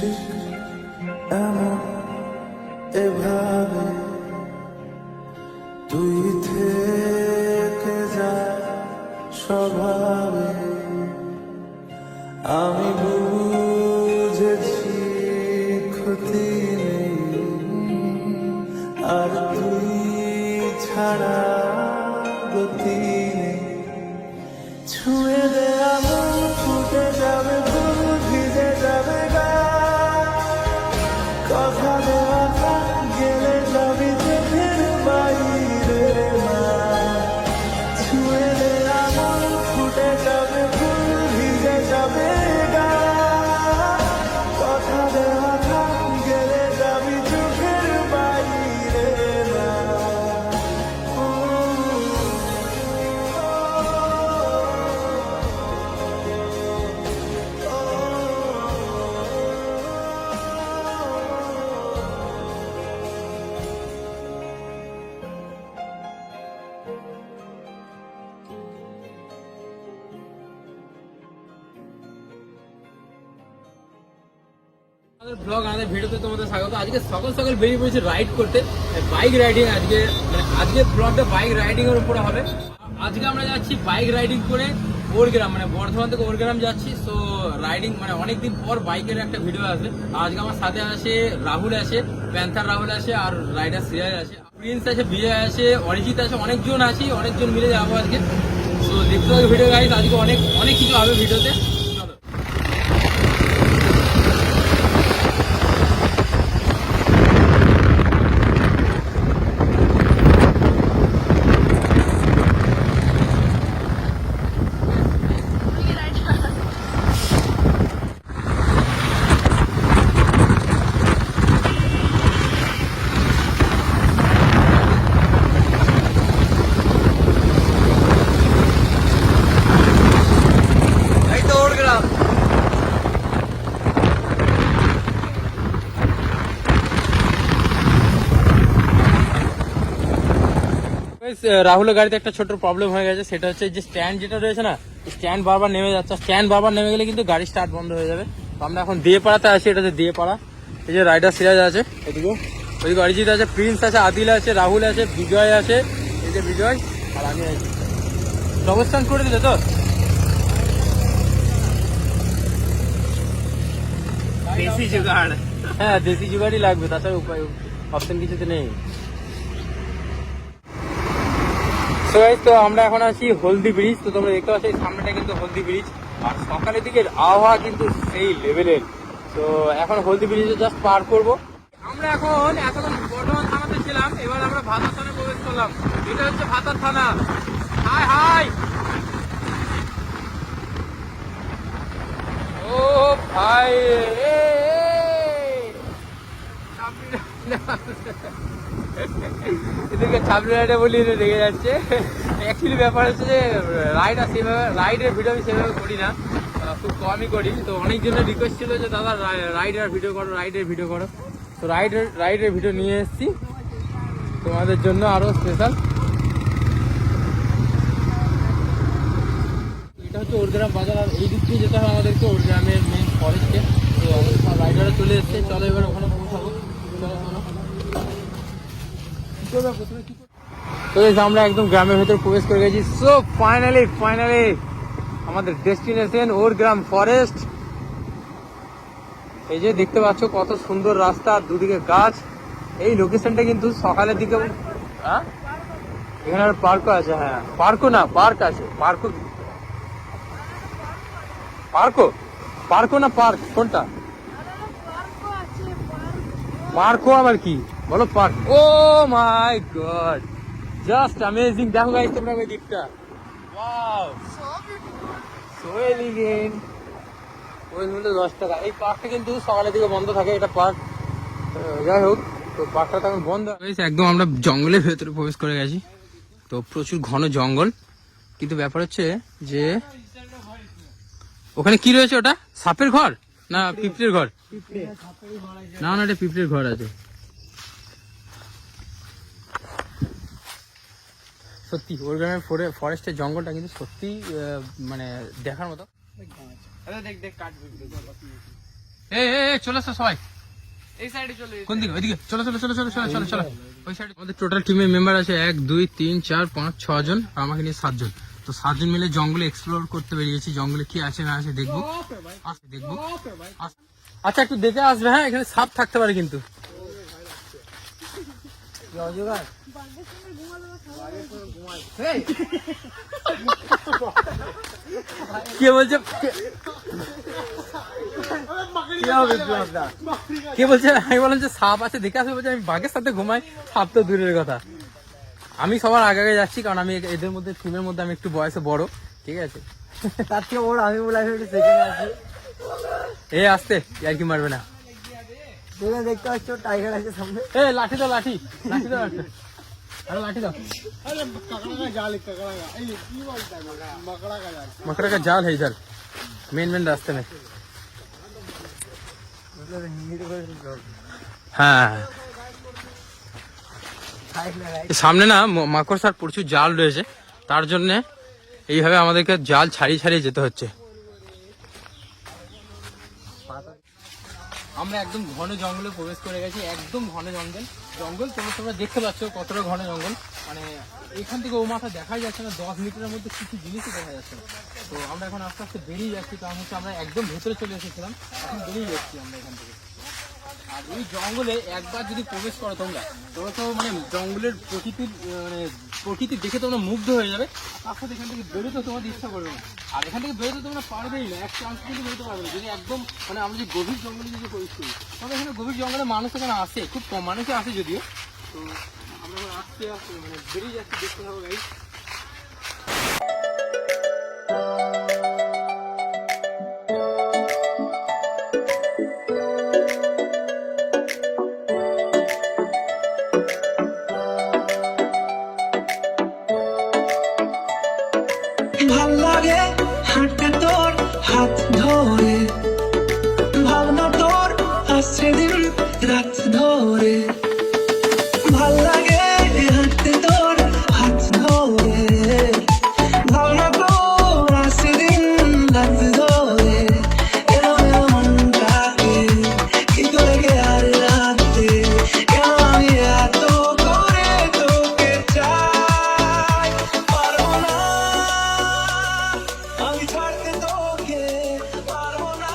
ঠিক এমন এভাবে তুই থেকে যা স্বভাবে আমি বুঝেছি ক্ষতি নেই আর তুই ছাড়া গতি নেই ছুঁয়ে দে আমার ফুটে যাবে ফুল ভিজে যাবে গা কথা দেওয়া গেলে যাবি চোখের বাইরে না ছুঁয়ে দে আমার ফুটে যাবে ফুল ভিজে যাবে গা কথা দেওয়া গেলে যাবি চোখের বাইরে না ব্লগ আমাদের ভিডিওতে তোমাদের স্বাগত। আজকে সকাল সকাল বেরিয়ে পড়েছি রাইড করতে, বাইক রাইডিং। আজকে ব্লগটা বাইক রাইডিং এর উপরে হবে। আজকে আমরা যাচ্ছি বাইক রাইডিং করে ওরগ্রাম, মানে বর্ধমান থেকে ওরগ্রাম যাচ্ছি। সো রাইডিং মানে অনেকদিন পর বাইকের একটা ভিডিও আসবে। আজকে আমার সাথে আছে রাহুল আছে, প্যান্থার রাহুল আছে, আর রাইডার সিরাজ আছে, প্রিন্স আছে, বিজয় আছে, অরিজিৎ আছে, অনেকজন আছি, অনেকজন মিলে যাবো আজকে। সো দেখতে হবে ভিডিও গাইজ, আজকে অনেক অনেক কিছু হবে ভিডিওতে। রাহুলের গাড়িতে একটা ছোট প্রবলেম হয়ে গেছে, সেটা হচ্ছে যে স্ট্যান্ড যেটা রয়েছে না, স্ট্যান্ড বারবার নেমে যাচ্ছে। স্ট্যান্ড বারবার নেমে গেলে কিন্তু গাড়ি স্টার্ট বন্ধ হয়ে যাবে। তো আমরা এখন দিয়ে পাড়াতে আছি, এটাতে দিয়ে পাড়া। এই যে রাইডার সিরাজ আছে, এদিকে ওইদিকে অরিজিৎ আছে, প্রিন্স আছে, আদিল আছে, রাহুল আছে, বিজয় আছে, এই যে বিজয়, আর আমি আছি। অবস্থান করে দিলে তো দেশি জুগাড়, হ্যাঁ দেশি জুগাড়ই লাগবে, তাছাড়া উপায় অপশন কিছুতে নেই। তো আমরা এখন আছি হলদি ব্রিজ। তো তোমরা দেখতে পাচ্ছ সামনেটা কিন্তু হলদি ব্রিজ, আর সকালের দিকের আবহাওয়া কিন্তু সেই লেভেলের। তো এখন হলদি ব্রিজে জাস্ট পার করবো আমরা। এখন এতক্ষণ বর্ধমান থানাতে ছিলাম, এবার আমরা ভাতার থানায় প্রবেশ করলাম। এটা হচ্ছে ভাতার থানা। হাই হাই, ও ভাই এদেরকে চাপড়ে রাইডে বলি রেগে যাচ্ছে। অ্যাকচুয়ালি ব্যাপার হচ্ছে যে রাইডার সেভাবে রাইডের ভিডিও আমি সেভাবে করি না, খুব কমই করি। তো অনেকজনের রিকোয়েস্ট ছিল যে দাদা রাইডার ভিডিও করো, রাইডের ভিডিও করো। তো রাইডের ভিডিও নিয়ে এসেছি তোমাদের জন্য আরো স্পেশাল। এটা হচ্ছে ওরগ্রাম বাজার, আর এই দিক দিয়ে যেতে হয় আমাদেরকে ওরগ্রামের মেন ফরেস্টে। তো রাইডাররা চলে এসছে, চলো এবার ওখানে পৌঁছাবো। তো আমরা একদম গ্রামের ভেতর প্রবেশ করে গেছি। সো ফাইনালি আমাদের ডেস্টিনেশন ওরগ্রাম ফরেস্ট। এই যে দেখতে পাচ্ছ কত সুন্দর রাস্তা, দুদিকে গাছ। এই লোকেশনটা কিন্তু সকালের দিকে, হ্যাঁ এখানে আর পার্কও আছে। হ্যাঁ পার্কও না, পার্ক আছে। পার্কও না পার্ক, কোনটা? পার্কও আবার কি বলো, পার্ক। ও মাই গড, জাস্ট অ্যামেজিং। দেখো গাইস তোমরা ওই দিকটা, ওয়াও সো এলিগেন্ট। ওই মূল্য 10 টাকা। এই পার্কটা কিন্তু সকালের দিকে বন্ধ থাকে, এটা পার্ক। যাই হোক, তো পার্কটা তখন বন্ধ। একদম আমরা জঙ্গলের ভেতরে প্রবেশ করে গেছি। তো প্রচুর ঘন জঙ্গল, কিন্তু ব্যাপার হচ্ছে যে ওখানে কি রয়েছে, ওটা সাপের ঘর না পিঁপড়ের ঘর? না না, এটা পিঁপড়ের ঘর আছে। সত্যি ওরগ্রামের ফরেস্টের জঙ্গলটা কিন্তু সত্যি মানে দেখার মতো। চলে আসো সবাই এই সাইডে চলে কোন দিকে ওইদিকে চলো চলো চলো চলো চলো চলো চলো ওই সাইডে আমাদের টোটাল টিমের মেম্বার আছে 1 2 3 4 5 6 জন আর আমাকে নিয়ে 7 জন তো 7 জন মিলে জঙ্গলে এক্সপ্লোর করতে বেরিয়েছি জঙ্গলে কি আছে না আছে দেখবো আচ্ছা একটু দেখে আসবে হ্যাঁ এখানে সাপ থাকতে পারে কিন্তু কে বলছে কে বলছে আমি বললাম যে সাপ আছে দেখে আসবে বলছে আমি বাঘের সাথে ঘুমাই সাপ তো দূরের কথা আমি সবার আগে আগে যাচ্ছি কারণ আমি এদের মধ্যে টিমের মধ্যে আমি একটু বয়সে বড় ঠিক আছে তার থেকে ওর আমি বলে একটু সেকেন্ড আছি আসতে আর কি মারবে না তুমি দেখতে পাচ্ছ টাইগার আছে সামনে লাঠি দাও লাঠি লাঠি দাও একটা আরে লাঠি দাও मकड़ा का जाल है इधर मेन रास्ते में হ্যাঁ সামনে না মাকড়সার প্রচুর জাল রয়েছে তার জন্য এইভাবে আমাদেরকে জাল ছাড়িয়ে ছাড়িয়ে যেতে হচ্ছে আমরা একদম ঘন জঙ্গলে প্রবেশ করে গেছি একদম ঘন জঙ্গল তোমরা দেখতে পাচ্ছ কতটা ঘন জঙ্গল মানে এখান থেকে ও মাথা দেখাই যাচ্ছে না 10 মিটারের মধ্যে কিছু জিনিসই দেখা যাচ্ছে না তো আমরা এখন আস্তে আস্তে বেরিয়ে যাচ্ছি কারণ হচ্ছে আমরা একদম ভেতরে চলে এসেছিলাম এখন বেরিয়ে যাচ্ছি আমরা এখান থেকে আর এই জঙ্গলে একবার যদি প্রবেশ করো তোমরা তো মানে জঙ্গলের প্রকৃতি দেখে তোমরা মুগ্ধ হয়ে যাবে তার সাথে এখান থেকে বেরোতে তোমাদের ইচ্ছা করবে না আর এখান থেকে বেরোতে তোমরা পারবেই না এক চান্স কিন্তু বেরোতে পারবে না যদি একদম মানে আমরা যে গভীর জঙ্গলে যদি প্রবেশ করি তবে এখানে গভীর জঙ্গলে মানুষ এখানে আসে খুব কম মানুষই আসে যদিও তো আমরা আসতে মানে বেরিয়ে যাচ্ছি দেখতে হবে গাইড ভাল লাগে হাঁটতে তোর হাত ধরে ভাবনা তোর আসছে দিন রাত ধরে ভাল লাগে হাঁটতে তোর হাত ধরে ভাবনা তোর আসছে দিন রাত ধরে এলো মনটাকে কি করে গে আর রাতে কেন আমি এত করে তোকে চাই পারবো না আমি ছাড়তে তোকে পারবো না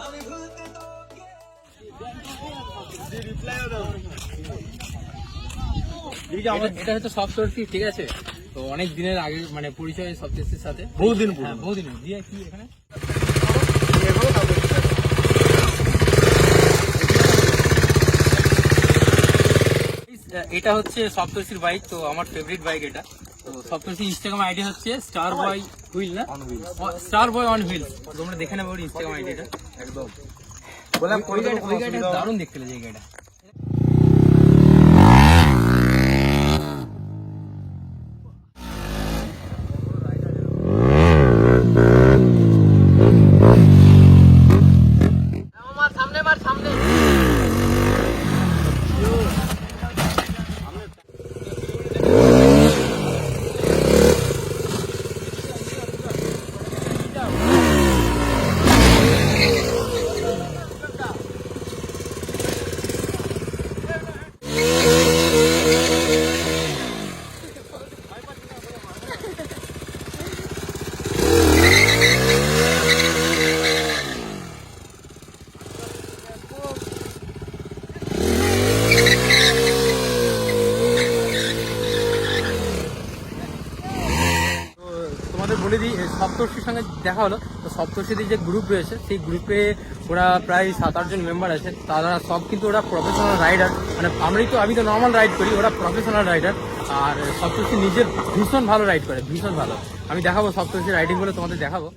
আমি ভুলতে তোকে এটা হচ্ছে সপ্তর্ষি ঠিক আছে তো অনেক দিনের আগে মানে পরিচয় সপ্তর্ষির সাথে বহুদিন দিয়ে কি এখানে এটা হচ্ছে সপ্তর্ষির বাইক তো আমার ফেভারিট বাইক এটা তো সপ্তর্ষি ইনস্টাগ্রাম আইডি হচ্ছে স্টার বয় হুইল না স্টার বয় অন হুইলস তোমরা দেখে নেবে ওর ইনস্টাগ্রাম আইডিটা একদম ওই গাড়িটা দারুণ দেখতে লাগে এই গাড়িটা বলে দিই সপ্তর্ষির সঙ্গে দেখা হলো তো সপ্তর্ষিদের যে গ্রুপ রয়েছে সেই গ্রুপে ওরা প্রায় 7-8 জন মেম্বার আছে তারা সব কিন্তু ওরা প্রফেশনাল রাইডার মানে আমি তো নর্মাল রাইড করি ওরা প্রফেশনাল রাইডার আর সপ্তর্ষি নিজের ভীষণ ভালো রাইড করে ভীষণ ভালো আমি দেখাবো সপ্তর্ষি রাইডিংগুলো তোমাদের দেখাবো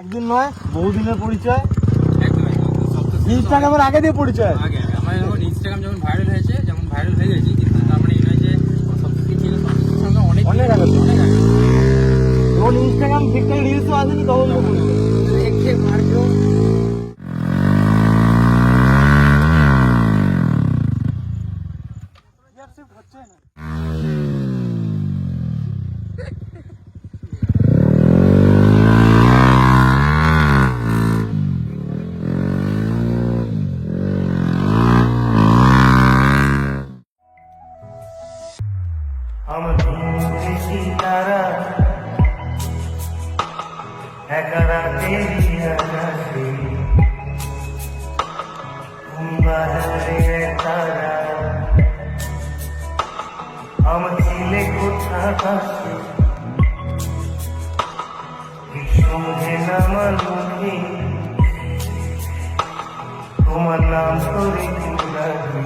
একদিন নয় বহুদিনের পরিচয় একদম ইনস্টাগ্রামের আগে দিয়ে পরিচয় আগে আমার যখন ইনস্টাগ্রাম যেমন ভাইরাল হয়েছে যেমন ভাইরাল হয়ে গেছি কিন্তু তার মানে এই নয় যে সপ্তর্ষি ছিল সপ্তর্ষির সঙ্গে অনেক অনেক আগে অনেক আগে ইনস্টাগ্রাম ঠিকঠাক রিলসও আসেনি তখন তো পড়েছে। দেখে মারবো। हम ढूंढे सितारा है करा तेरी आजादी तुम बाहर है तारा हम ছিলে কোথাকাশে বিশ্বমে নামার মুখে তোমার নাম ধরে কুড়াবি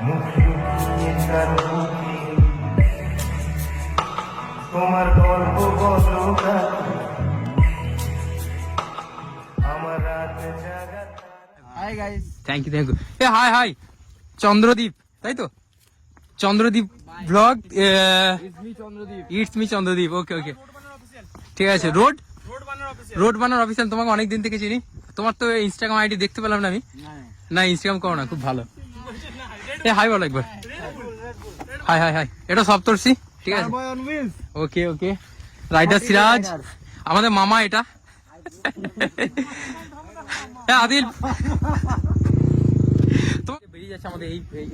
মুখ লুকিয়ে তার বুকে তোমার গল্প বলো আমার রাত জাগা হাই গাইস, থ্যাংক ইউ এ হাই হাই চন্দ্রদীপ, তাই তো Chandradeep vlog, it's me Chandradeep. Okay okay ঠিক আছে। রোড বানার অফিসিয়াল, তোমাকে অনেক দিন থেকে চিনি। তোমার তো ইনস্টাগ্রাম আইডি দেখতে পেলাম না আমি। না ইনস্টাগ্রাম করো না, খুব ভালো। এ হাই বলো একবার। হাই হাই হাই, এটা সপ্তর্ষি, ঠিক আছে। Boy on wheels. Okay okay, rider Siraj আমাদের মামা, এটা হ্যাঁ আদিল। তো বেরিয়ে যাচ্ছে আমাদের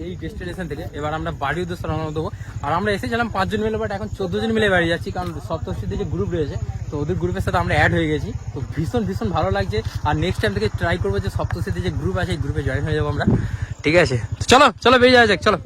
এই ডেস্টিনেশন থেকে। এবার আমরা বাড়ির উদ্দেশ্যে রওনা দেবো। আর আমরা এসেছিলাম 5 জন মিলে, বাট এখন 14 জন মিলে বাড়ি যাচ্ছি, কারণ সপ্তর্ষিতে যে গ্রুপ রয়েছে, তো ওদের গ্রুপের সাথে আমরা অ্যাড হয়ে গেছি। তো ভীষণ ভীষণ ভালো লাগছে। আর নেক্সট টাইম থেকে ট্রাই করবো যে সপ্তর্ষিতে যে গ্রুপ আছে, এই গ্রুপে জয়েন হয়ে যাবো আমরা, ঠিক আছে। তো চলো চলো বেরিয়ে যাওয়া যাক, চলো।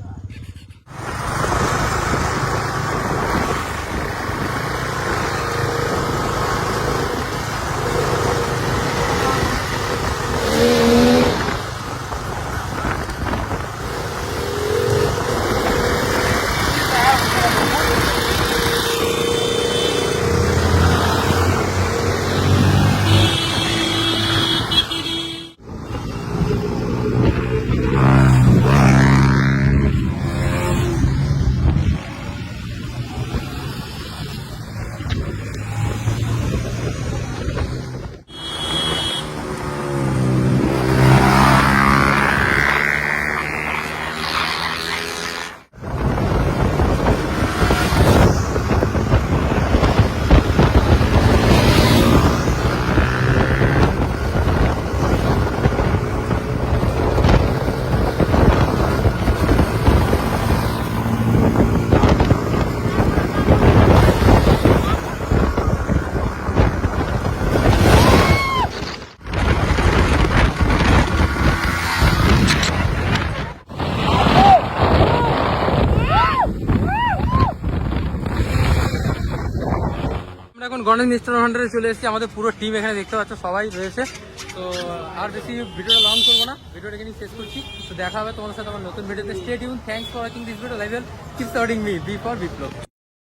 আমরা এখন গণেশ মিষ্টান্ন ভান্ডারে চলে এসেছি। আমাদের পুরো টিম এখানে দেখতে পাচ্ছ, সবাই রয়েছে। তো আর বেশি ভিডিওটা লং করবো না, ভিডিওটা এখানে শেষ করছি। তো দেখা হবে তোমাদের সাথে আমার নতুন ভিডিওতে। Stay tuned, thanks for watching this video. Live keep supporting me, B for Biplab.